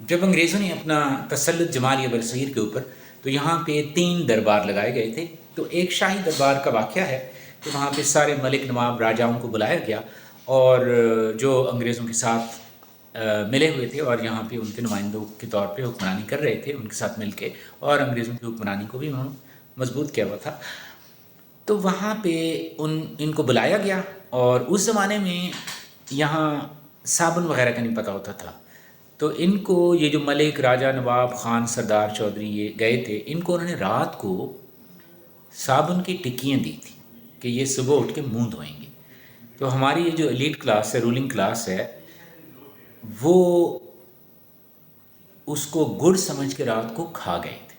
جب انگریزوں نے اپنا تسلط جما لیا برصغیر کے اوپر تو یہاں پہ 3 دربار لگائے گئے تھے. تو ایک شاہی دربار کا واقعہ ہے کہ وہاں پہ سارے ملک نواب راجاؤں کو بلایا گیا اور جو انگریزوں کے ساتھ ملے ہوئے تھے اور یہاں پہ ان کے نمائندوں کے طور پہ حکمرانی کر رہے تھے ان کے ساتھ مل کے، اور انگریزوں کی حکمرانی کو بھی انہوں نے مضبوط کیا ہوا تھا. تو وہاں پہ ان کو بلایا گیا، اور اس زمانے میں یہاں صابن وغیرہ کا نہیں پتہ ہوتا تھا. تو ان کو یہ جو ملک راجہ نواب خان سردار چودھری یہ گئے تھے، ان کو انہوں نے رات کو صابن کی ٹکیاں دی تھی کہ یہ صبح اٹھ کے منہ دھوئیں گے. تو ہماری یہ جو ایلیٹ کلاس ہے، رولنگ کلاس ہے، وہ اس کو گڑ سمجھ کے رات کو کھا گئے تھے.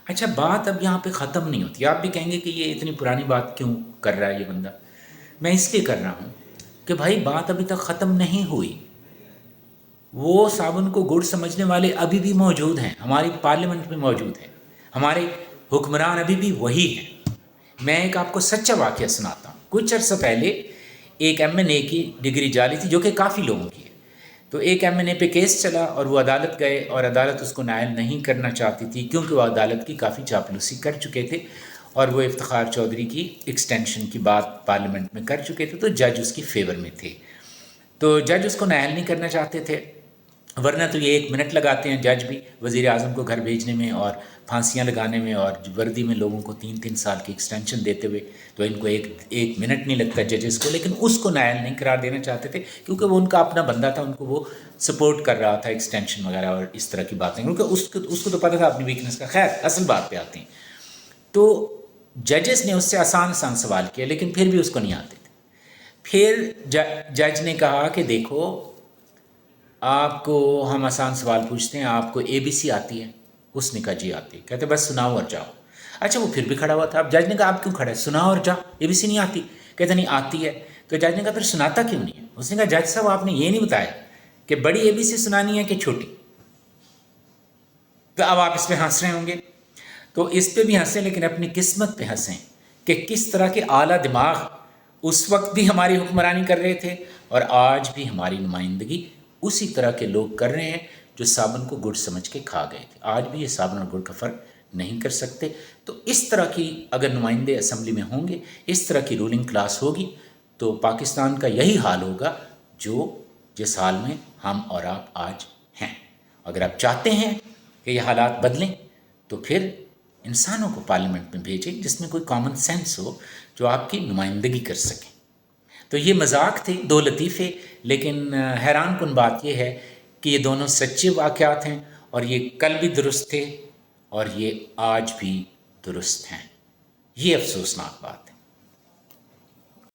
اچھا، بات اب یہاں پہ ختم نہیں ہوتی. آپ بھی کہیں گے کہ یہ اتنی پرانی بات کیوں کر رہا ہے یہ بندہ. میں اس لیے کر رہا ہوں کہ بھائی بات ابھی تک ختم نہیں ہوئی. وہ صابن کو گڑ سمجھنے والے ابھی بھی موجود ہیں، ہماری پارلیمنٹ میں موجود ہیں، ہمارے حکمران ابھی بھی وہی ہیں. میں ایک آپ کو سچا واقعہ سناتا ہوں. کچھ عرصہ پہلے ایک ایم این اے کی ڈگری جعلی تھی، جو کہ کافی لوگوں کی ہے. تو ایک ایم این اے پہ کیس چلا اور وہ عدالت گئے، اور عدالت اس کو نائل نہیں کرنا چاہتی تھی کیونکہ وہ عدالت کی کافی چاپلوسی کر چکے تھے، اور وہ افتخار چودھری کی ایکسٹینشن کی بات پارلیمنٹ میں کر چکے تھے. تو جج اس کی فیور میں تھے، تو جج اس کو نائل نہیں کرنا چاہتے تھے. ورنہ تو یہ 1 منٹ لگاتے ہیں جج بھی وزیر اعظم کو گھر بھیجنے میں اور پھانسیاں لگانے میں، اور وردی میں لوگوں کو 3 سال کی ایکسٹینشن دیتے ہوئے. تو ان کو ایک منٹ نہیں لگتا ججز کو، لیکن اس کو نائل نہیں قرار دینا چاہتے تھے کیونکہ وہ ان کا اپنا بندہ تھا، ان کو وہ سپورٹ کر رہا تھا ایکسٹینشن وغیرہ اور اس طرح کی باتیں، کیونکہ اس کو تو پتہ تھا اپنی ویکنس کا. خیر، اصل بات پہ آتے ہیں. تو ججز نے اس سے آسان سوال کیا، لیکن پھر بھی اس کو نہیں آتے تھے. پھر جج نے کہا کہ دیکھو، آپ کو ہم آسان سوال پوچھتے ہیں، آپ کو ABC آتی ہے؟ اس نے کہا جی آتی ہے. کہتے بس سناؤ اور جاؤ. اچھا، وہ پھر بھی کھڑا ہوا تھا. اب جج نے کہا آپ کیوں کھڑے، سناؤ اور جاؤ، ABC نہیں آتی؟ کہتے نہیں آتی ہے. تو جج نے کہا پھر سناتا کیوں نہیں ہے؟ اس نے کہا جج صاحب آپ نے یہ نہیں بتایا کہ بڑی ABC سنانی ہے کہ چھوٹی. تو اب آپ اس پہ ہنس رہے ہوں گے، تو اس پہ بھی ہنسیں لیکن اپنی قسمت پہ ہنسیں کہ کس طرح کے اعلیٰ دماغ اس وقت بھی ہماری حکمرانی کر رہے تھے، اور آج بھی ہماری نمائندگی اسی طرح کے لوگ کر رہے ہیں جو صابن کو گڑ سمجھ کے کھا گئے تھے. آج بھی یہ صابن اور گڑ کا فرق نہیں کر سکتے. تو اس طرح کی اگر نمائندے اسمبلی میں ہوں گے، اس طرح کی رولنگ کلاس ہوگی، تو پاکستان کا یہی حال ہوگا جس حال میں ہم اور آپ آج ہیں. اگر آپ چاہتے ہیں کہ یہ حالات بدلیں تو پھر انسانوں کو پارلیمنٹ میں بھیجیں جس میں کوئی کامن سینس ہو، جو آپ کی نمائندگی کر سکیں. تو یہ مذاق تھے، 2 لطیفے، لیکن حیران کن بات یہ ہے کہ یہ دونوں سچے واقعات ہیں، اور یہ کل بھی درست تھے اور یہ آج بھی درست ہیں. یہ افسوسناک بات ہے.